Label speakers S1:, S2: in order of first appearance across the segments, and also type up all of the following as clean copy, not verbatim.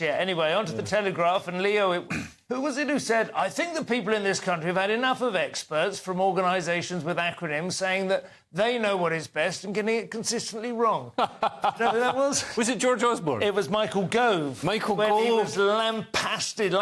S1: Yeah, anyway, onto the Telegraph, and Leo, who was it who said, I think the people in this country have had enough of experts from organisations with acronyms saying that they know what is best and getting it consistently wrong. Do you know who that was?
S2: Was it George Osborne?
S1: It was Michael Gove.
S2: Michael
S1: when
S2: Gove.
S1: He was lambasted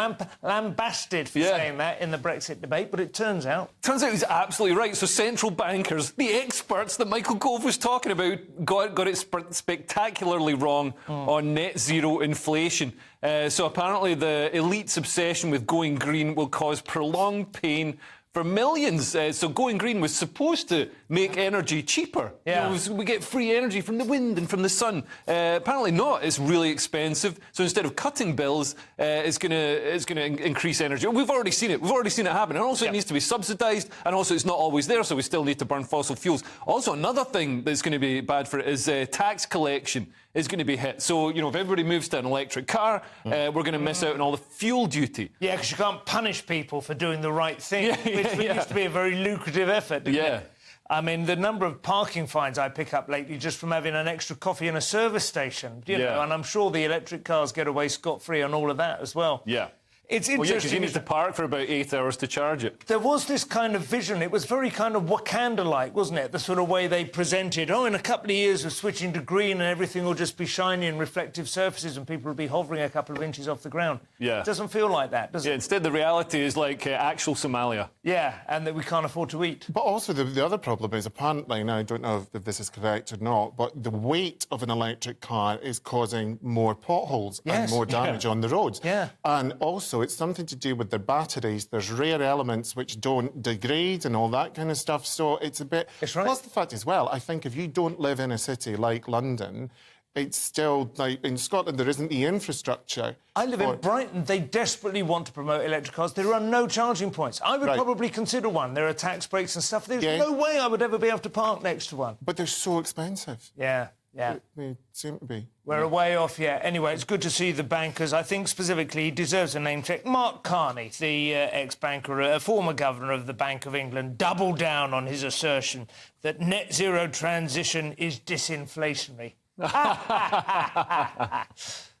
S1: for saying that in the Brexit debate, but it turns out...
S2: Turns out he's absolutely right. So central bankers, the experts that Michael Gove was talking about, got it spectacularly wrong on net zero inflation. So apparently the elite's obsession with going green will cause prolonged pain for millions. So going green was supposed to make energy cheaper.
S1: Yeah.
S2: You know, we get free energy from the wind and from the sun. Apparently not. It's really expensive. So instead of cutting bills, it's going to increase energy. We've already seen it. We've already seen it happen. And also it needs to be subsidised. And also it's not always there, so we still need to burn fossil fuels. Also, another thing that's going to be bad for it is tax collection is going to be hit. So, you know, if everybody moves to an electric car, we're going to miss out on all the fuel duty.
S1: Yeah, because you can't punish people for doing the right thing, which used to be a very lucrative effort.
S2: Yeah.
S1: I mean, the number of parking fines I pick up lately just from having an extra coffee in a service station, you know, and I'm sure the electric cars get away scot-free on all of that as well.
S2: Yeah.
S1: It's interesting.
S2: Well, yeah, because you need to park for about 8 hours to charge it.
S1: There was this kind of vision. It was very kind of Wakanda-like, wasn't it? The sort of way they presented, in a couple of years of switching to green and everything will just be shiny and reflective surfaces and people will be hovering a couple of inches off the ground. Yeah. It doesn't feel like that, does it?
S2: Yeah, instead the reality is like actual Somalia.
S1: Yeah, and that we can't afford to eat.
S3: But also the other problem is, apparently, now I don't know if this is correct or not, but the weight of an electric car is causing more potholes and more damage on the roads.
S1: Yeah.
S3: And also it's something to do with their batteries. There's rare elements which don't degrade and all that kind of stuff. So it's a bit...
S1: It's right.
S3: Plus the fact as well, I think if you don't live in a city like London, it's still, like, in Scotland, there isn't the infrastructure.
S1: I live in Brighton. They desperately want to promote electric cars. There are no charging points. I would probably consider one. There are tax breaks and stuff. There's no way I would ever be able to park next to one.
S3: But they're so expensive.
S1: Yeah.
S3: They seem to be.
S1: We're a way off, Anyway, it's good to see the bankers. I think specifically he deserves a name check. Mark Carney, the ex-banker, former governor of the Bank of England, doubled down on his assertion that net zero transition is disinflationary.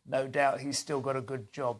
S1: No doubt he's still got a good job.